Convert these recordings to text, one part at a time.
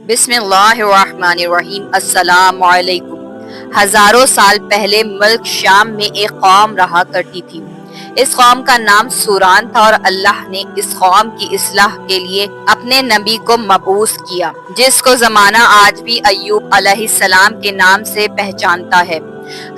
بسم اللہ الرحمن الرحیم۔ السلام علیکم۔ ہزاروں سال پہلے ملک شام میں ایک قوم رہا کرتی تھی۔ اس قوم کا نام سوران تھا اور اللہ نے اس قوم کی اصلاح کے لیے اپنے نبی کو مبعوث کیا، جس کو زمانہ آج بھی ایوب علیہ السلام کے نام سے پہچانتا ہے۔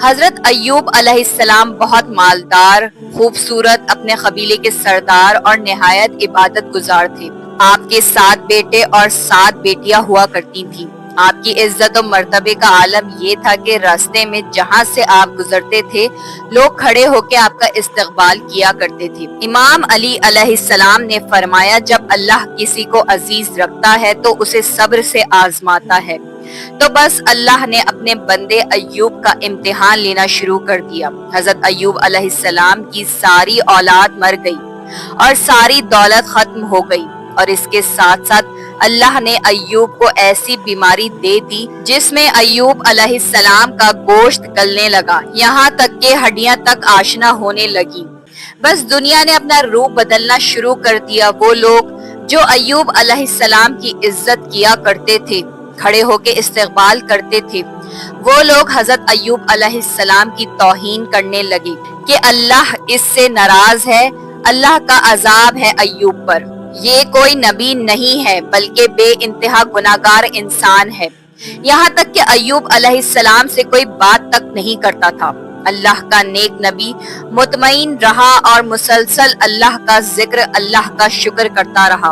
حضرت ایوب علیہ السلام بہت مالدار، خوبصورت، اپنے قبیلے کے سردار اور نہایت عبادت گزار تھے۔ آپ کے 7 بیٹے اور 7 بیٹیاں ہوا کرتی تھیں۔ آپ کی عزت و مرتبے کا عالم یہ تھا کہ راستے میں جہاں سے آپ گزرتے تھے لوگ کھڑے ہو کے آپ کا استقبال کیا کرتے تھے۔ امام علی علیہ السلام نے فرمایا، جب اللہ کسی کو عزیز رکھتا ہے تو اسے صبر سے آزماتا ہے۔ تو بس اللہ نے اپنے بندے ایوب کا امتحان لینا شروع کر دیا۔ حضرت ایوب علیہ السلام کی ساری اولاد مر گئی اور ساری دولت ختم ہو گئی، اور اس کے ساتھ ساتھ اللہ نے ایوب کو ایسی بیماری دے دی جس میں ایوب علیہ السلام کا گوشت گلنے لگا، یہاں تک کہ ہڈیاں تک آشنا ہونے لگی۔ بس دنیا نے اپنا روپ بدلنا شروع کر دیا۔ وہ لوگ جو ایوب علیہ السلام کی عزت کیا کرتے تھے، کھڑے ہو کے استقبال کرتے تھے، وہ لوگ حضرت ایوب علیہ السلام کی توہین کرنے لگے کہ اللہ اس سے ناراض ہے، اللہ کا عذاب ہے ایوب پر، یہ کوئی نبی نہیں ہے بلکہ بے انتہا گناہگار انسان ہے۔ یہاں تک کہ ایوب علیہ السلام سے کوئی بات تک نہیں کرتا تھا۔ اللہ کا نیک نبی مطمئن رہا اور مسلسل اللہ کا ذکر، اللہ کا شکر کرتا رہا۔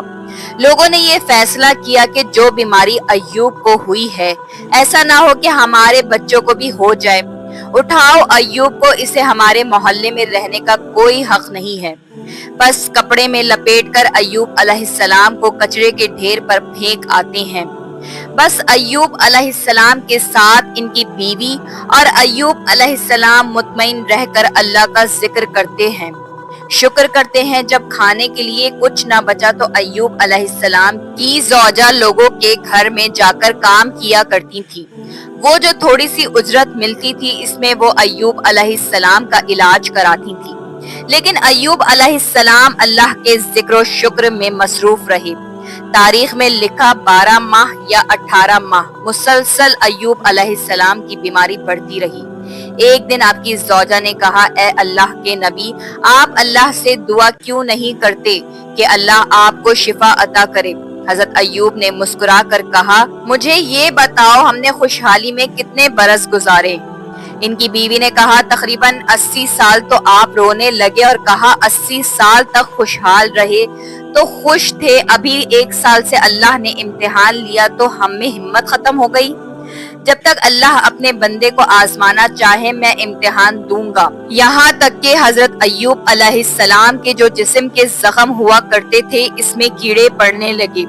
لوگوں نے یہ فیصلہ کیا کہ جو بیماری ایوب کو ہوئی ہے، ایسا نہ ہو کہ ہمارے بچوں کو بھی ہو جائے۔ اٹھاؤ ایوب کو، اسے ہمارے محلے میں رہنے کا کوئی حق نہیں ہے۔ بس کپڑے میں لپیٹ کر ایوب علیہ السلام کو کچرے کے ڈھیر پر پھینک آتے ہیں۔ بس ایوب علیہ السلام کے ساتھ ان کی بیوی اور ایوب علیہ السلام مطمئن رہ کر اللہ کا ذکر کرتے ہیں، شکر کرتے ہیں۔ جب کھانے کے لیے کچھ نہ بچا تو ایوب علیہ السلام کی زوجہ لوگوں کے گھر میں جا کر کام کیا کرتی تھی۔ وہ جو تھوڑی سی اجرت ملتی تھی، اس میں وہ ایوب علیہ السلام کا علاج کراتی تھی۔ لیکن ایوب علیہ السلام اللہ کے ذکر و شکر میں مصروف رہے۔ تاریخ میں لکھا 12 ماہ یا 18 ماہ مسلسل ایوب علیہ السلام کی بیماری بڑھتی رہی۔ ایک دن آپ کی زوجہ نے کہا، اے اللہ کے نبی، آپ اللہ سے دعا کیوں نہیں کرتے کہ اللہ آپ کو شفا عطا کرے؟ حضرت ایوب نے مسکرا کر کہا، مجھے یہ بتاؤ ہم نے خوشحالی میں کتنے برس گزارے؟ ان کی بیوی نے کہا، تقریباً 80 سال۔ تو آپ رونے لگے اور کہا، 80 سال تک خوشحال رہے تو خوش تھے، ابھی 1 سال سے اللہ نے امتحان لیا تو ہم میں ہمت ختم ہو گئی۔ جب تک اللہ اپنے بندے کو آزمانا چاہے میں امتحان دوں گا۔ یہاں تک کہ حضرت ایوب علیہ السلام کے جو جسم کے زخم ہوا کرتے تھے، اس میں کیڑے پڑنے لگے۔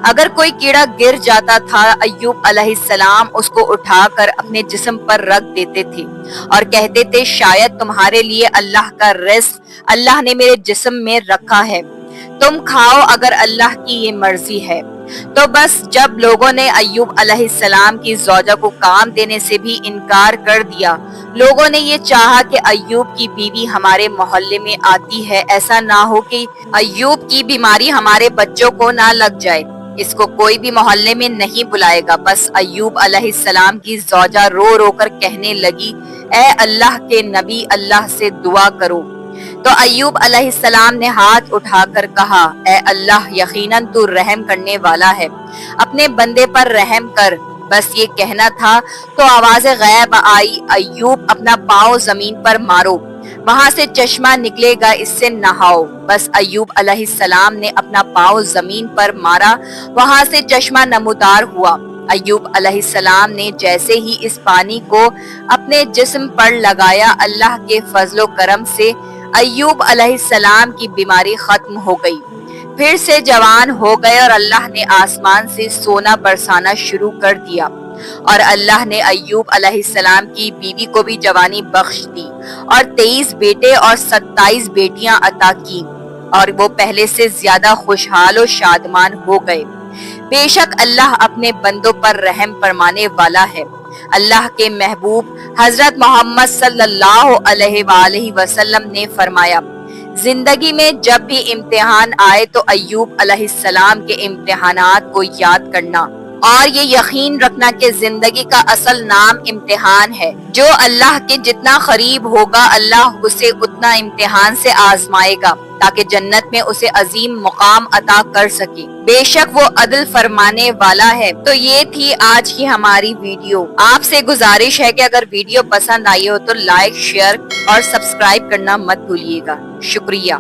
اگر کوئی کیڑا گر جاتا تھا، ایوب علیہ السلام اس کو اٹھا کر اپنے جسم پر رکھ دیتے تھے اور کہتے تھے، شاید تمہارے لیے اللہ کا رزق اللہ نے میرے جسم میں رکھا ہے، تم کھاؤ اگر اللہ کی یہ مرضی ہے۔ تو بس جب لوگوں نے ایوب علیہ السلام کی زوجہ کو کام دینے سے بھی انکار کر دیا، لوگوں نے یہ چاہا کہ ایوب کی بیوی ہمارے محلے میں آتی ہے، ایسا نہ ہو کہ ایوب کی بیماری ہمارے بچوں کو نہ لگ جائے، اس کو کوئی بھی محلے میں نہیں بلائے گا۔ بس ایوب علیہ السلام کی زوجہ رو رو کر کہنے لگی، اے اللہ کے نبی، اللہ سے دعا کرو۔ تو ایوب علیہ السلام نے ہاتھ اٹھا کر کہا، اے اللہ، یقیناً تو رحم کرنے والا ہے، اپنے بندے پر رحم کر۔ بس یہ کہنا تھا تو آواز غیب آئی، ایوب اپنا پاؤں زمین پر مارو، وہاں سے چشمہ نکلے گا، اس سے نہاؤ۔ بس ایوب علیہ السلام نے اپنا پاؤں زمین پر مارا، وہاں سے چشمہ نمودار ہوا۔ ایوب علیہ السلام نے جیسے ہی اس پانی کو اپنے جسم پر لگایا، اللہ کے فضل و کرم سے ایوب علیہ السلام کی بیماری ختم ہو گئی، پھر سے جوان ہو گئے اور اللہ نے آسمان سے سونا برسانا شروع کر دیا، اور اللہ نے ایوب علیہ السلام کی بیوی کو بھی جوانی بخش دی اور 23 بیٹے اور 27 بیٹیاں عطا کی، اور وہ پہلے سے زیادہ خوشحال و شادمان ہو گئے۔ بے شک اللہ اپنے بندوں پر رحم فرمانے والا ہے۔ اللہ کے محبوب حضرت محمد صلی اللہ علیہ وآلہ وسلم نے فرمایا، زندگی میں جب بھی امتحان آئے تو ایوب علیہ السلام کے امتحانات کو یاد کرنا، اور یہ یقین رکھنا کہ زندگی کا اصل نام امتحان ہے۔ جو اللہ کے جتنا قریب ہوگا اللہ اسے اتنا امتحان سے آزمائے گا تاکہ جنت میں اسے عظیم مقام عطا کر سکے۔ بے شک وہ عدل فرمانے والا ہے۔ تو یہ تھی آج کی ہماری ویڈیو۔ آپ سے گزارش ہے کہ اگر ویڈیو پسند آئی ہو تو لائک، شیئر اور سبسکرائب کرنا مت بھولیے گا۔ شکریہ۔